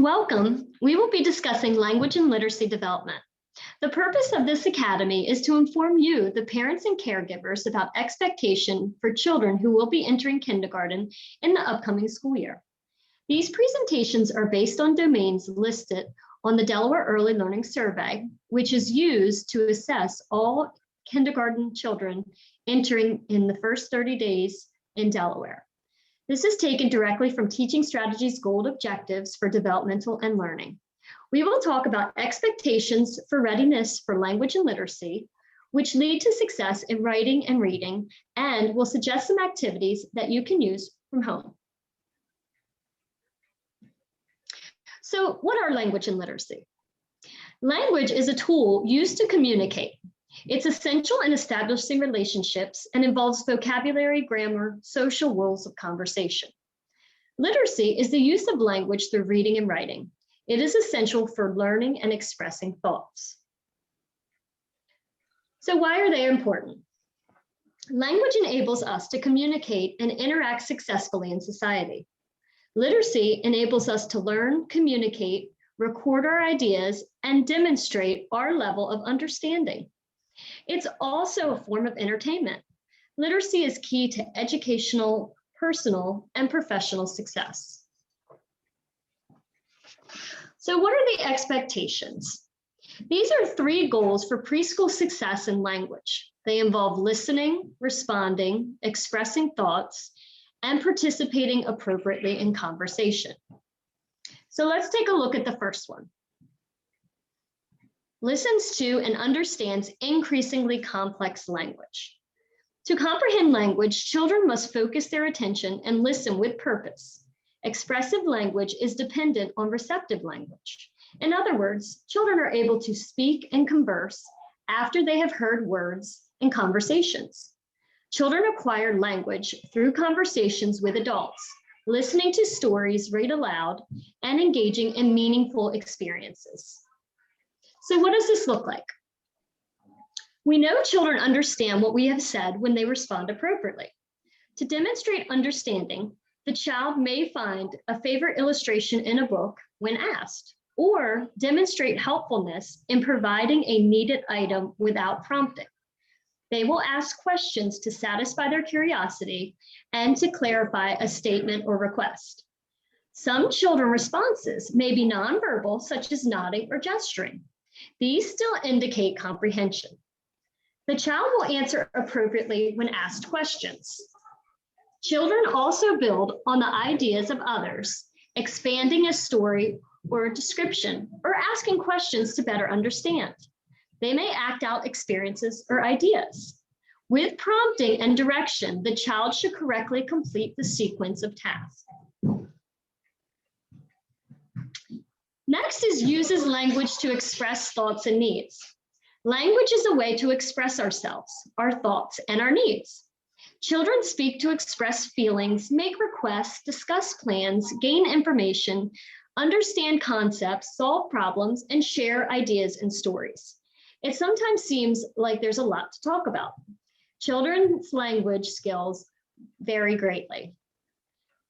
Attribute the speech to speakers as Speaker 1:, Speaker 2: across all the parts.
Speaker 1: Welcome. We will be discussing language and literacy development. The purpose of this academy is to inform you, the parents and caregivers, about expectation for children who will be entering kindergarten in the upcoming school year. These presentations are based on domains listed on the Delaware Early Learning Survey, which is used to assess all kindergarten children entering in the first 30 days in Delaware. This is taken directly from Teaching Strategies Goal Objectives for Developmental and Learning. We will talk about expectations for readiness for language and literacy, which lead to success in writing and reading, and will suggest some activities that you can use from home. So what are language and literacy? Language is a tool used to communicate. It's essential in establishing relationships and involves vocabulary, grammar, social rules of conversation. Literacy is the use of language through reading and writing. It is essential for learning and expressing thoughts. So why are they important? Language enables us to communicate and interact successfully in society. Literacy enables us to learn, communicate, record our ideas, and demonstrate our level of understanding. It's also a form of entertainment. Literacy is key to educational, personal, and professional success. So what are the expectations? These are 3 goals for preschool success in language. They involve listening, responding, expressing thoughts, and participating appropriately in conversation. So let's take a look at the first one. Listens to and understands increasingly complex language. To comprehend language, children must focus their attention and listen with purpose. Expressive language is dependent on receptive language. In other words, children are able to speak and converse after they have heard words and conversations. Children acquire language through conversations with adults, listening to stories read aloud, and engaging in meaningful experiences. So what does this look like? We know children understand what we have said when they respond appropriately. To demonstrate understanding, the child may find a favorite illustration in a book when asked, or demonstrate helpfulness in providing a needed item without prompting. They will ask questions to satisfy their curiosity and to clarify a statement or request. Some children's responses may be nonverbal, such as nodding or gesturing. These still indicate comprehension. The child will answer appropriately when asked questions. Children also build on the ideas of others, expanding a story or a description, or asking questions to better understand. They may act out experiences or ideas. With prompting and direction, the child should correctly complete the sequence of tasks. Next is uses language to express thoughts and needs. Language is a way to express ourselves, our thoughts, and our needs. Children speak to express feelings, make requests, discuss plans, gain information, understand concepts, solve problems, and share ideas and stories. It sometimes seems like there's a lot to talk about. Children's language skills vary greatly.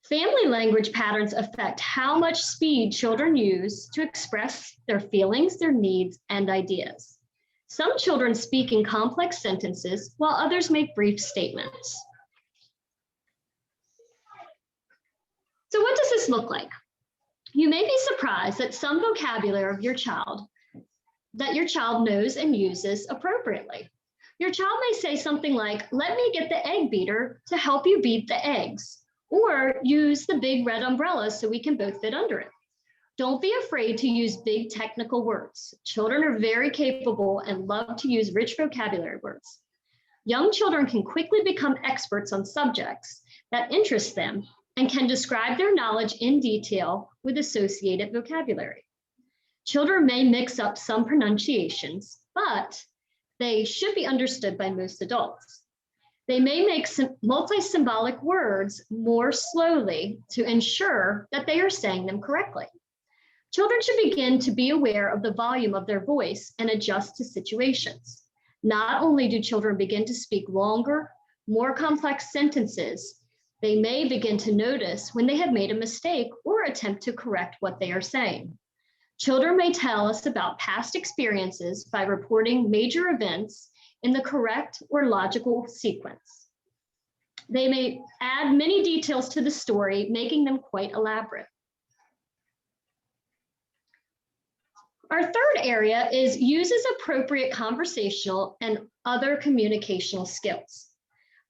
Speaker 1: Family language patterns affect how much speed children use to express their feelings, their needs, and ideas. Some children speak in complex sentences, while others make brief statements. So what does this look like? You may be surprised that some vocabulary of your child knows and uses appropriately. Your child may say something like, "Let me get the egg beater to help you beat the eggs," or "Use the big red umbrella so we can both fit under it." Don't be afraid to use big technical words. Children are very capable and love to use rich vocabulary words. Young children can quickly become experts on subjects that interest them and can describe their knowledge in detail with associated vocabulary. Children may mix up some pronunciations, but they should be understood by most adults. They may make multi-symbolic words more slowly to ensure that they are saying them correctly. Children should begin to be aware of the volume of their voice and adjust to situations. Not only do children begin to speak longer, more complex sentences, They may begin to notice when they have made a mistake or attempt to correct what they are saying. Children may tell us about past experiences by reporting major events in the correct or logical sequence. They may add many details to the story, making them quite elaborate. Our third area is uses appropriate conversational and other communicational skills.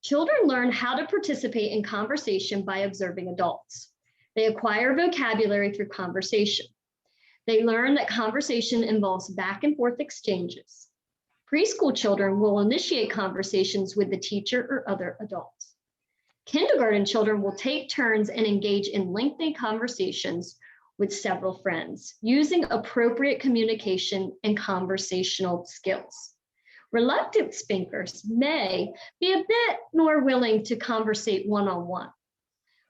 Speaker 1: Children learn how to participate in conversation by observing adults. They acquire vocabulary through conversation. They learn that conversation involves back and forth exchanges. Preschool children will initiate conversations with the teacher or other adults. Kindergarten children will take turns and engage in lengthy conversations with several friends, using appropriate communication and conversational skills. Reluctant speakers may be a bit more willing to conversate one-on-one.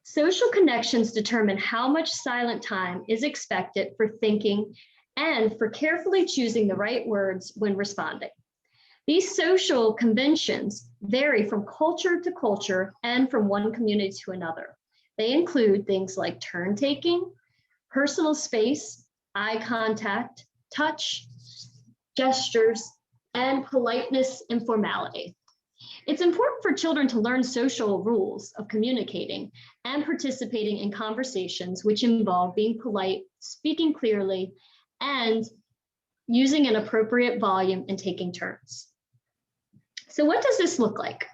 Speaker 1: Social connections determine how much silent time is expected for thinking and for carefully choosing the right words when responding. These social conventions vary from culture to culture and from one community to another. They include things like turn taking, personal space, eye contact, touch, gestures, and politeness and formality. It's important for children to learn social rules of communicating and participating in conversations which involve being polite, speaking clearly, and using an appropriate volume and taking turns. So what does this look like?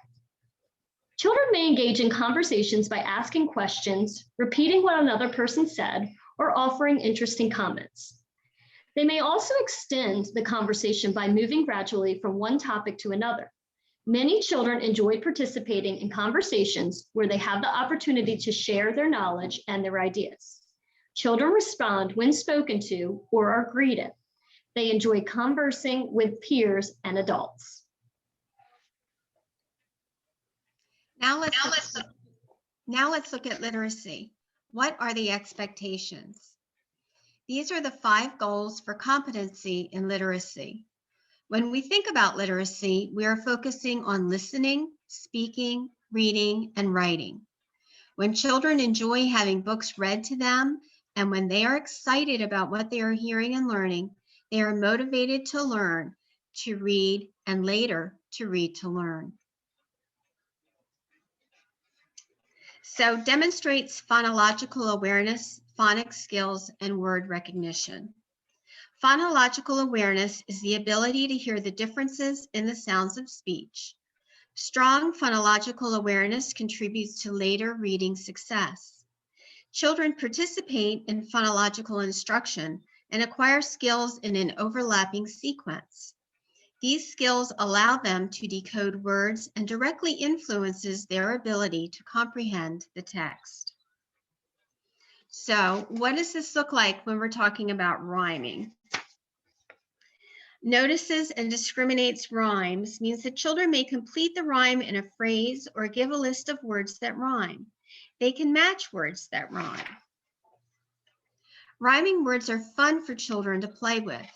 Speaker 1: Children may engage in conversations by asking questions, repeating what another person said, or offering interesting comments. They may also extend the conversation by moving gradually from one topic to another. Many children enjoy participating in conversations where they have the opportunity to share their knowledge and their ideas. Children respond when spoken to or are greeted. They enjoy conversing with peers and adults.
Speaker 2: Now let's look at literacy. What are the expectations? These are the 5 goals for competency in literacy. When we think about literacy, we are focusing on listening, speaking, reading, and writing. When children enjoy having books read to them, and when they are excited about what they are hearing and learning, they are motivated to learn, to read, and later to read to learn. So demonstrates phonological awareness, phonics skills, and word recognition. Phonological awareness is the ability to hear the differences in the sounds of speech. Strong phonological awareness contributes to later reading success. Children participate in phonological instruction and acquire skills in an overlapping sequence. These skills allow them to decode words and directly influences their ability to comprehend the text. So, what does this look like when we're talking about rhyming? Notices and discriminates rhymes means that children may complete the rhyme in a phrase or give a list of words that rhyme. They can match words that rhyme. Rhyming words are fun for children to play with.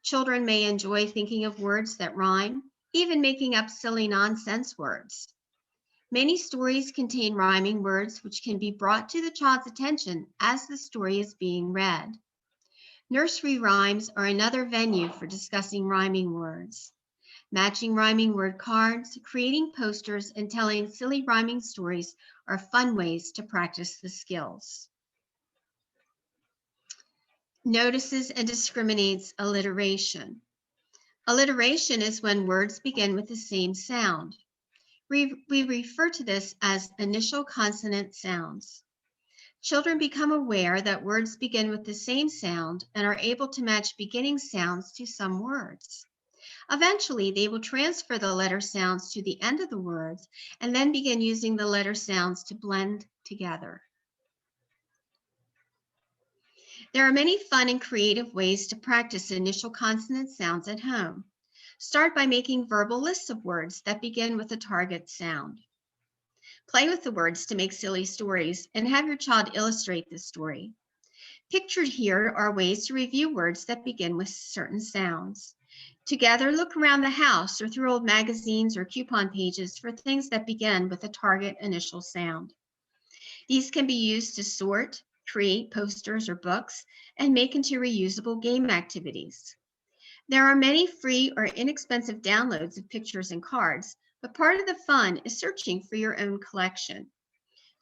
Speaker 2: Children may enjoy thinking of words that rhyme, even making up silly nonsense words. Many stories contain rhyming words which can be brought to the child's attention as the story is being read. Nursery rhymes are another venue for discussing rhyming words. Matching rhyming word cards, creating posters, and telling silly rhyming stories are fun ways to practice the skills. Notices and discriminates alliteration. Alliteration is when words begin with the same sound. We refer to this as initial consonant sounds. Children become aware that words begin with the same sound and are able to match beginning sounds to some words. Eventually, they will transfer the letter sounds to the end of the words and then begin using the letter sounds to blend together. There are many fun and creative ways to practice initial consonant sounds at home. Start by making verbal lists of words that begin with a target sound. Play with the words to make silly stories and have your child illustrate the story. Pictured here are ways to review words that begin with certain sounds. Together, look around the house or through old magazines or coupon pages for things that begin with a target initial sound. These can be used to sort, create posters or books, and make into reusable game activities. There are many free or inexpensive downloads of pictures and cards, but part of the fun is searching for your own collection.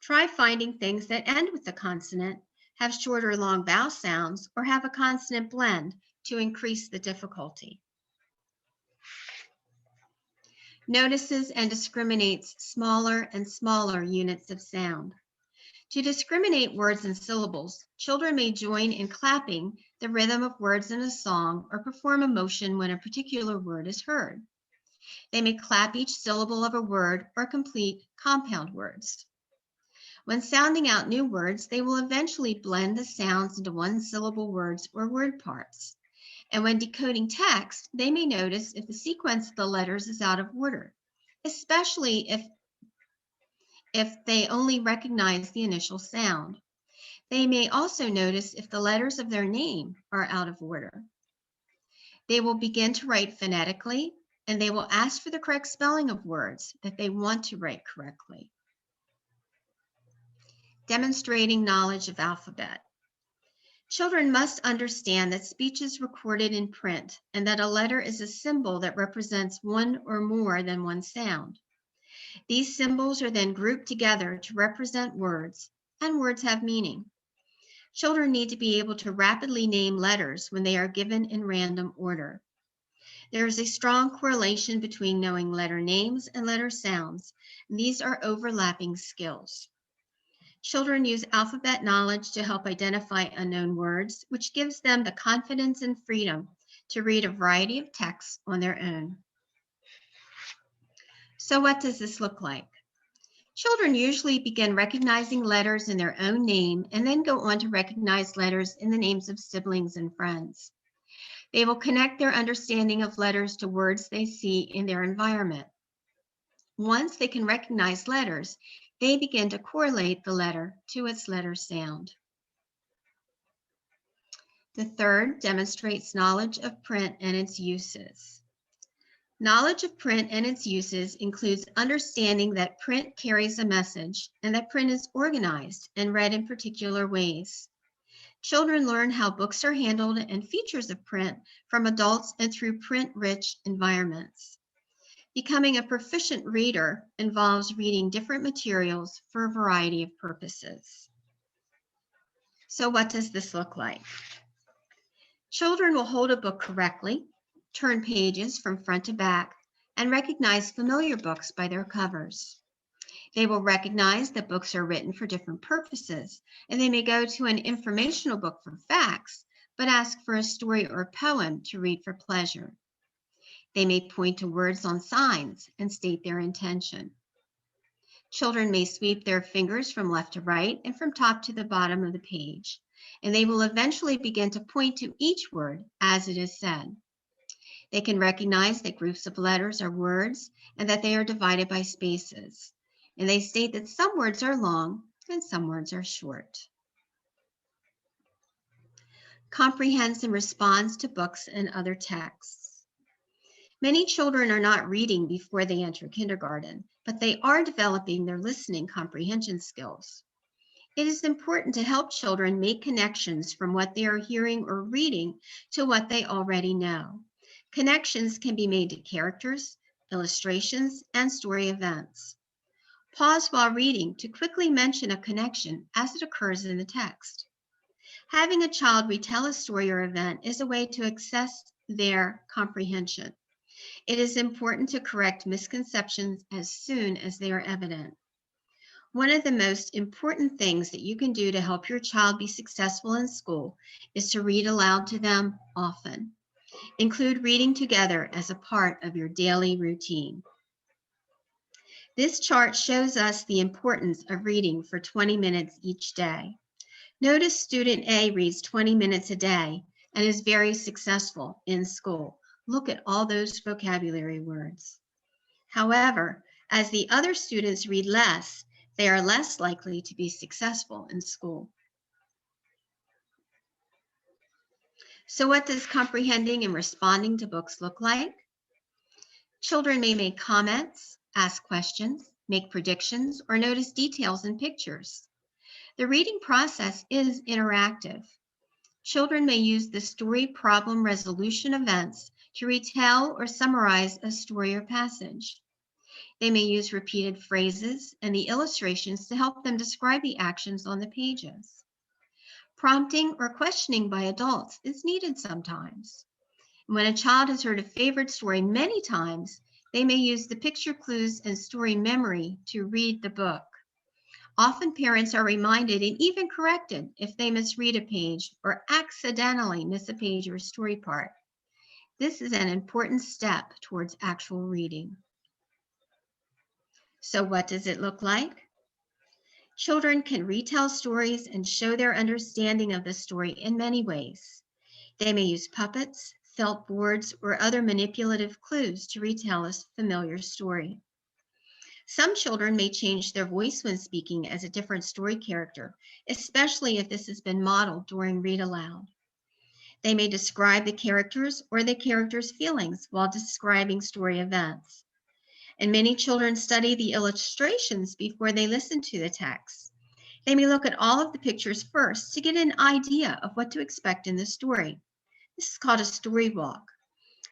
Speaker 2: Try finding things that end with a consonant, have short or long vowel sounds, or have a consonant blend to increase the difficulty. Notices and discriminates smaller and smaller units of sound. To discriminate words and syllables, children may join in clapping the rhythm of words in a song or perform a motion when a particular word is heard. They may clap each syllable of a word or complete compound words. When sounding out new words, they will eventually blend the sounds into one-syllable words or word parts. And when decoding text, they may notice if the sequence of the letters is out of order, especially if they only recognize the initial sound. They may also notice if the letters of their name are out of order. They will begin to write phonetically, and they will ask for the correct spelling of words that they want to write correctly. Demonstrating knowledge of alphabet. Children must understand that speech is recorded in print and that a letter is a symbol that represents one or more than one sound. These symbols are then grouped together to represent words, and words have meaning. Children need to be able to rapidly name letters when they are given in random order. There is a strong correlation between knowing letter names and letter sounds, and these are overlapping skills. Children use alphabet knowledge to help identify unknown words, which gives them the confidence and freedom to read a variety of texts on their own. So what does this look like? Children usually begin recognizing letters in their own name and then go on to recognize letters in the names of siblings and friends. They will connect their understanding of letters to words they see in their environment. Once they can recognize letters, they begin to correlate the letter to its letter sound. The third demonstrates knowledge of print and its uses. Knowledge of print and its uses includes understanding that print carries a message and that print is organized and read in particular ways. Children learn how books are handled and features of print from adults and through print-rich environments. Becoming a proficient reader involves reading different materials for a variety of purposes. So what does this look like? Children will hold a book correctly, turn pages from front to back, and recognize familiar books by their covers. They will recognize that books are written for different purposes, and they may go to an informational book for facts, but ask for a story or poem to read for pleasure. They may point to words on signs and state their intention. Children may sweep their fingers from left to right and from top to the bottom of the page, and they will eventually begin to point to each word as it is said. They can recognize that groups of letters are words and that they are divided by spaces, and they state that some words are long and some words are short. Comprehends and responds to books and other texts. Many children are not reading before they enter kindergarten, but they are developing their listening comprehension skills. It is important to help children make connections from what they are hearing or reading to what they already know. Connections can be made to characters, illustrations, and story events. Pause while reading to quickly mention a connection as it occurs in the text. Having a child retell a story or event is a way to access their comprehension. It is important to correct misconceptions as soon as they are evident. One of the most important things that you can do to help your child be successful in school is to read aloud to them often. Include reading together as a part of your daily routine. This chart shows us the importance of reading for 20 minutes each day. Notice student A reads 20 minutes a day and is very successful in school. Look at all those vocabulary words. However, as the other students read less, they are less likely to be successful in school. So what does comprehending and responding to books look like? Children may make comments, ask questions, make predictions, or notice details in pictures. The reading process is interactive. Children may use the story problem resolution events to retell or summarize a story or passage. They may use repeated phrases and the illustrations to help them describe the actions on the pages. Prompting or questioning by adults is needed sometimes. When a child has heard a favorite story many times, they may use the picture clues and story memory to read the book. Often parents are reminded and even corrected if they misread a page or accidentally miss a page or story part. This is an important step towards actual reading. So what does it look like? Children can retell stories and show their understanding of the story in many ways. They may use puppets, felt boards, or other manipulative clues to retell a familiar story. Some children may change their voice when speaking as a different story character, especially if this has been modeled during read aloud. They may describe the characters or the characters' feelings while describing story events. And many children study the illustrations before they listen to the text. They may look at all of the pictures first to get an idea of what to expect in the story. This is called a story walk.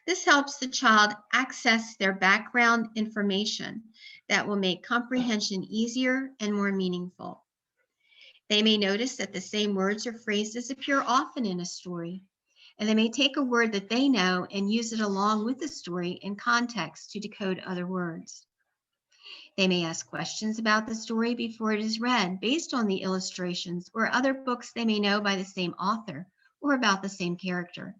Speaker 2: This helps the child access their background information that will make comprehension easier and more meaningful. They may notice that the same words or phrases appear often in a story, and they may take a word that they know and use it along with the story in context to decode other words. They may ask questions about the story before it is read based on the illustrations or other books they may know by the same author or about the same character.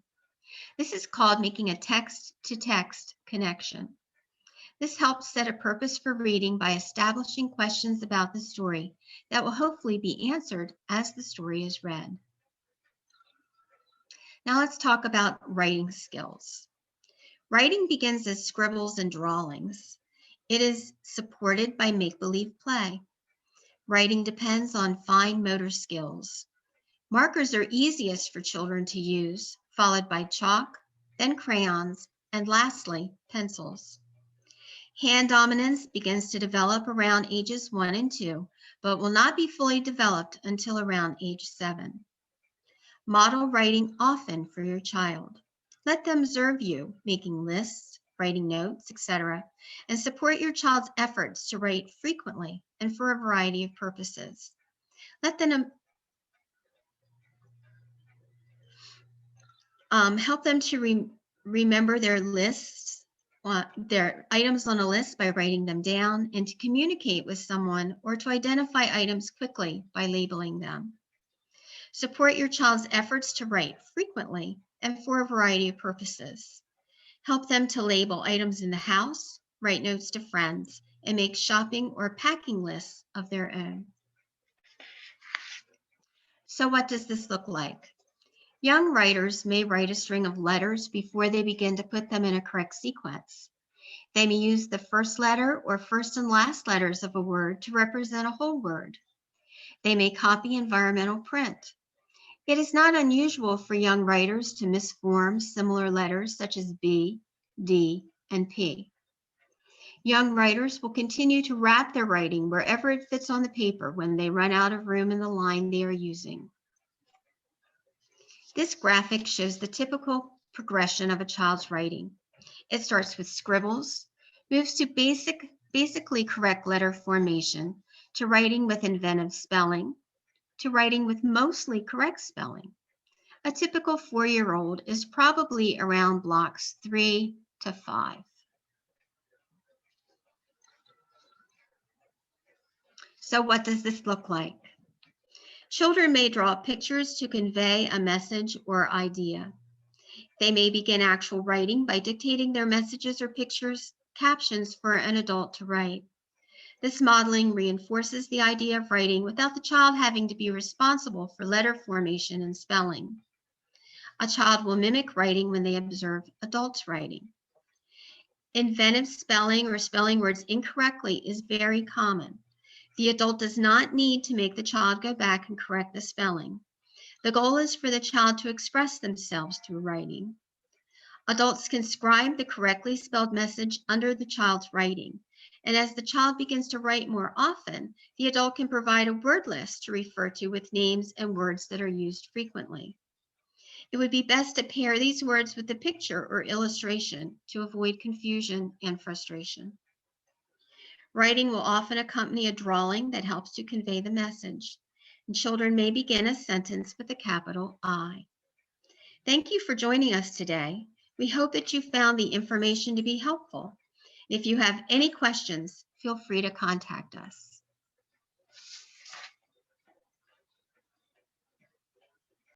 Speaker 2: This is called making a text-to-text connection. This helps set a purpose for reading by establishing questions about the story that will hopefully be answered as the story is read. Now let's talk about writing skills. Writing begins as scribbles and drawings. It is supported by make-believe play. Writing depends on fine motor skills. Markers are easiest for children to use, followed by chalk, then crayons, and lastly, pencils. Hand dominance begins to develop around ages 1 and 2, but will not be fully developed until around age 7. Model writing often for your child. Let them observe you making lists, writing notes, etc., and support your child's efforts to write frequently and for a variety of purposes. Let them help them to remember their lists, their items on a list by writing them down, and to communicate with someone or to identify items quickly by labeling them. Support your child's efforts to write frequently and for a variety of purposes. Help them to label items in the house, write notes to friends, and make shopping or packing lists of their own. So what does this look like? Young writers may write a string of letters before they begin to put them in a correct sequence. They may use the first letter or first and last letters of a word to represent a whole word. They may copy environmental print. It is not unusual for young writers to misform similar letters such as B, D, and P. Young writers will continue to wrap their writing wherever it fits on the paper when they run out of room in the line they are using. This graphic shows the typical progression of a child's writing. It starts with scribbles, moves to basically correct letter formation, to writing with inventive spelling, to writing with mostly correct spelling. A typical 4-year-old is probably around blocks 3 to 5. So what does this look like? Children may draw pictures to convey a message or idea. They may begin actual writing by dictating their messages or pictures, captions for an adult to write. This modeling reinforces the idea of writing without the child having to be responsible for letter formation and spelling. A child will mimic writing when they observe adults writing. Inventive spelling or spelling words incorrectly is very common. The adult does not need to make the child go back and correct the spelling. The goal is for the child to express themselves through writing. Adults can scribe the correctly spelled message under the child's writing. And as the child begins to write more often, the adult can provide a word list to refer to with names and words that are used frequently. It would be best to pair these words with a picture or illustration to avoid confusion and frustration. Writing will often accompany a drawing that helps to convey the message, and children may begin a sentence with a capital I. Thank you for joining us today. We hope that you found the information to be helpful. If you have any questions, feel free to contact us.